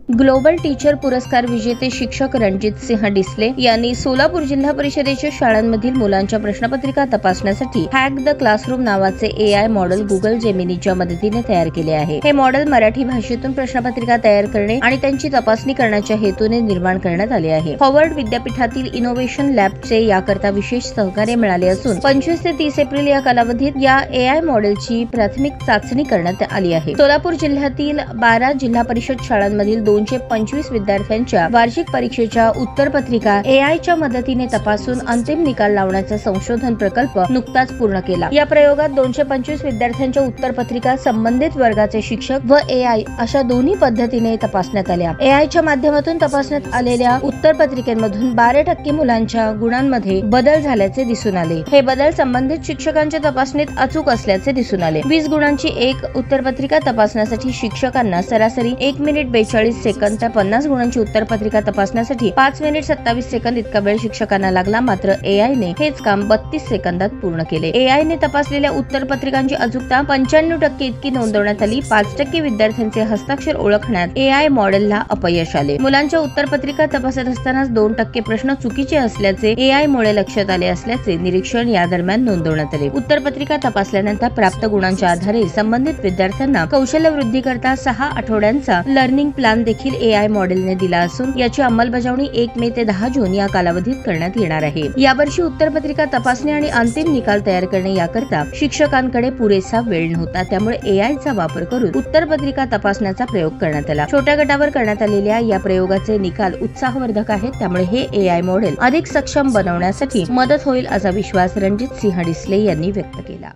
Global teacher पुरस्कार विजेते शिक्षक रणजित सिंह डिसले यांनी सोलापूर जिल्हा परिषदेच्या शाळांमधील मुलांच्या प्रश्नपत्रिका तपासण्यासाठी हॅक द क्लासरूम नावाचे AI मॉडेल गुगल जेमिनीच्या मदतीने तयार केले आहे। हे मॉडेल मराठी भाषेतून प्रश्नपत्रिका तयार करणे आणि त्यांची तपासणी करण्याच्या हेतूने निर्माण करण्यात आले आहे। हार्वर्ड विद्यापीठातील इनोव्हेशन लॅबचे याकरता विशेष सहकार्य मिळाले असून 25 ते 30 एप्रिल या कालावधीत या AI मॉडेलची प्राथमिक चाचणी करण्यात आली आहे। सोलापूर जिल्ह्यातील 12 जिल्हा परिषद शाळांमधील 225 विद्यार्थ्यांच्या वार्षिक परीक्षेच्या उत्तरपत्रिका AI च्या मदतीने तपासून अंतिम निकाल लावण्याचा संशोधन प्रकल्प नुकताच पूर्ण केला। या प्रयोगात 225 विद्यार्थ्यांच्या उत्तरपत्रिका संबंधित वर्गाचे शिक्षक व AI अशा दोन्ही पद्धतीने तपासण्यात आल्या। AI च्या माध्यमातून तपासण्यात आलेल्या उत्तरपत्रिकेमधून 12% मुलांच्या गुणांमध्ये बदल झाल्याचे दिसून आले। हे बदल संबंधित शिक्षकांच्या तपासणीत अचूक असल्याचे दिसून आले। 20 गुणांची एक उत्तरपत्रिका तपासण्यासाठी शिक्षकांना सरासरी 1 मिनिट 42 सेकंद तर 50 गुणांची उत्तरपत्रिका तपासण्यासाठी 5 मिनिट 27 सेकंद इतका वेळ शिक्षकांना लागला। मात्र AI ने हेच काम 32 सेकंदात पूर्ण केले। AI ने तपासलेल्या उत्तरपत्रिकांची अचूकता 95% इतकी नोंदवण्यात आली। 5% विद्यार्थ्यांचे हस्ताक्षर ओळखण्यात AI मॉडेलला अपयश आले। मुलांच्या उत्तरपत्रिका तपासत असताना 2% प्रश्न चुकीचे असल्याचे AI मुळे लक्षात आले असल्याचे निरीक्षण या दरम्यान नोंदवण्यात आले। उत्तरपत्रिका तपासल्यानंतर प्राप्त गुणांच्या आधारे संबंधित विद्यार्थ्यांना कौशल्य वृद्धी करता 6 आठवड्यांचा लर्निंग प्लॅन देखील AI मॉडेलने दिला असून याची अंमलबजावणी 1 मे ते 10 जून या कालावधीत करण्यात येणार आहे। यावर्षी उत्तरपत्रिका तपासणी आणि अंतिम निकाल तयार करणे याकरता शिक्षकांकडे पुरेसा वेळ नव्हता, त्यामुळे AI चा वापर करून उत्तरपत्रिका तपासण्याचा प्रयोग करण्यात आला। छोट्या गटावर करण्यात आलेल्या या प्रयोगाचे निकाल उत्साहवर्धक आहेत, त्यामुळे हे AI मॉडेल अधिक सक्षम बनवण्यासाठी मदत होईल असा विश्वास रणजित सिंह डिसले यांनी व्यक्त केला।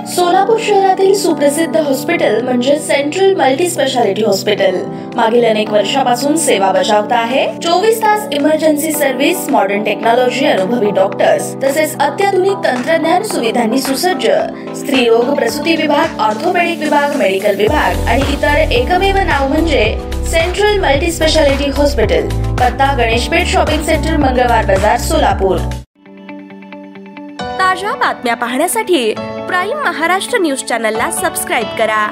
सोलापूर शहरातील सुप्रसिद्ध हॉस्पिटल म्हणजे सेंट्रल मल्टी स्पेशालिटी हॉस्पिटल मागील अनेक वर्षापासून सेवा बजावत आहे। 24 तास इमर्जन्सी सर्व्हिस, मॉडर्न टेक्नॉलॉजी, अनुभवी डॉक्टर्स तसेच अत्याधुनिक तंत्रज्ञान सुविधांनी सुसज्ज स्त्रीरोग प्रसूती विभाग, ऑर्थोपेडिक विभाग, मेडिकल विभाग आणि इतर एकमेव नाव म्हणजे सेंट्रल मल्टी स्पेशालिटी हॉस्पिटल। पत्ता गणेशपेठ शॉपिंग सेंटर, मंगळवार बाजार, सोलापूर। ताज्या बातम्या पाहण्यासाठी प्राईम महाराष्ट्र न्यूज चॅनलला सबस्क्राईब करा।